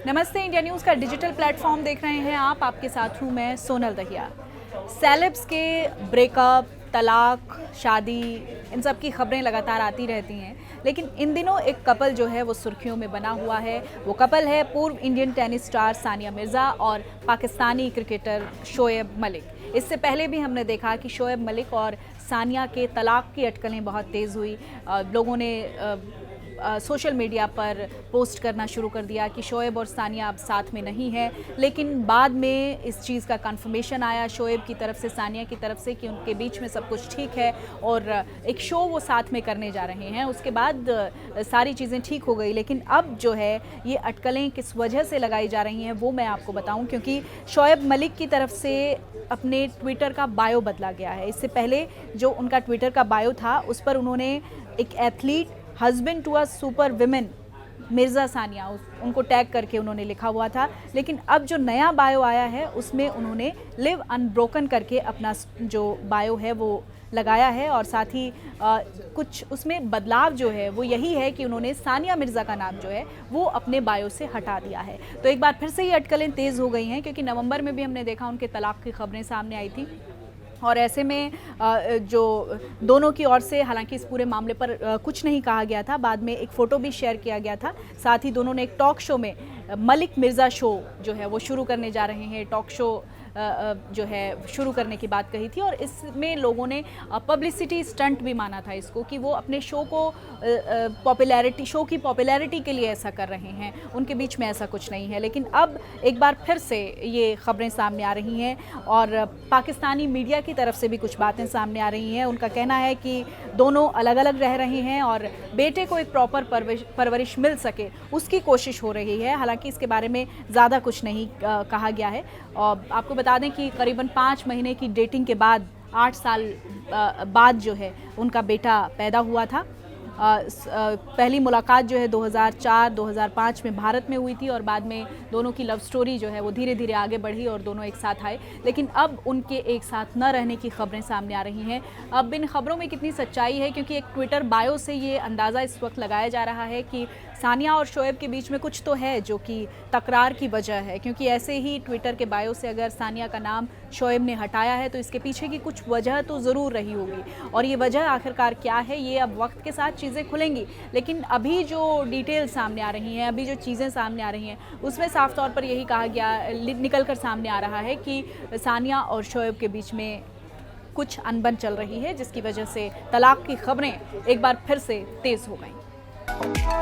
नमस्ते। India news का digital platform देख रहे हैं आप। आपके साथ हूँ मैं सोनल दहिया। सेलेब्स के ब्रेकअप, तलाक, शादी, इन सब की खबरें लगातार आती रहती हैं, लेकिन इन दिनों एक कपल जो है वो सुर्खियों में बना हुआ है। वो कपल है पूर्व Indian tennis star Sania Mirza और पाकिस्तानी क्रिकेटर शोएब मलिक। इससे पहले भी हमने देखा कि शोएब मलिक और सानिया के तलाक की अटकलें बहुत तेज़ हुई। लोगों ने सोशल मीडिया पर पोस्ट करना शुरू कर दिया कि शोएब और सानिया अब साथ में नहीं है, लेकिन बाद में इस चीज़ का कंफर्मेशन आया शोएब की तरफ से, सानिया की तरफ से, कि उनके बीच में सब कुछ ठीक है और एक शो वो साथ में करने जा रहे हैं। उसके बाद सारी चीज़ें ठीक हो गई। लेकिन अब जो है ये अटकलें किस वजह से लगाई जा रही हैं वो मैं आपको बताऊं, क्योंकि शोएब मलिक की तरफ से अपने ट्विटर का बायो बदला गया है। इससे पहले जो उनका ट्विटर का बायो था उस पर उन्होंने एक athlete, husband to a super women Mirza Sania उनको टैग करके उन्होंने लिखा हुआ था। लेकिन अब जो नया बायो आया है उसमें उन्होंने लिव अनब्रोकन करके अपना जो बायो है वो लगाया है, और साथ ही कुछ उसमें बदलाव जो है वो यही है कि उन्होंने सानिया मिर्ज़ा का नाम जो है वो अपने बायो से हटा दिया है। तो एक बार फिर से ये अटकलें तेज़ हो गई हैं, क्योंकि नवंबर में भी हमने देखा उनके तलाक की खबरें सामने आई थी, और ऐसे में जो दोनों की ओर से, हालांकि इस पूरे मामले पर कुछ नहीं कहा गया था, बाद में एक फ़ोटो भी शेयर किया गया था। साथ ही दोनों ने एक टॉक शो में मलिक मिर्ज़ा शो जो है वो शुरू करने जा रहे हैं, टॉक शो जो है शुरू करने की बात कही थी, और इसमें लोगों ने पब्लिसिटी स्टंट भी माना था इसको, कि वो अपने शो को शो की पॉपुलैरिटी के लिए ऐसा कर रहे हैं। उनके बीच में ऐसा कुछ नहीं है। लेकिन अब एक बार फिर से ये खबरें सामने आ रही हैं, और पाकिस्तानी मीडिया की तरफ से भी कुछ बातें सामने आ रही हैं। उनका कहना है कि दोनों अलग अलग रह रहे हैं और बेटे को एक प्रॉपर परवरिश मिल सके उसकी कोशिश हो रही है। हालांकि इसके बारे में ज़्यादा कुछ नहीं कहा गया है। और आपको बता दें कि करीबन 5 महीने की डेटिंग के बाद 8 साल बाद जो है उनका बेटा पैदा हुआ था। पहली मुलाकात जो है 2004-2005 में भारत में हुई थी, और बाद में दोनों की लव स्टोरी जो है वो धीरे धीरे आगे बढ़ी और दोनों एक साथ आए। लेकिन अब उनके एक साथ न रहने की खबरें सामने आ रही हैं। अब इन खबरों में कितनी सच्चाई है, क्योंकि एक ट्विटर बायो से ये अंदाज़ा इस वक्त लगाया जा रहा है कि सानिया और शोएब के बीच में कुछ तो है जो कि तकरार की वजह है। क्योंकि ऐसे ही ट्विटर के बायो से अगर सानिया का नाम शोएब ने हटाया है तो इसके पीछे की कुछ वजह तो ज़रूर रही होगी, और ये वजह आखिरकार क्या है ये अब वक्त के साथ चीज़ें खुलेंगी। लेकिन अभी जो डिटेल सामने आ रही हैं, अभी जो चीज़ें सामने आ रही हैं, उसमें साफ तौर पर यही कहा गया, निकल कर सामने आ रहा है कि सानिया और शोएब के बीच में कुछ अनबन चल रही है, जिसकी वजह से तलाक की खबरें एक बार फिर से तेज़ हो गई।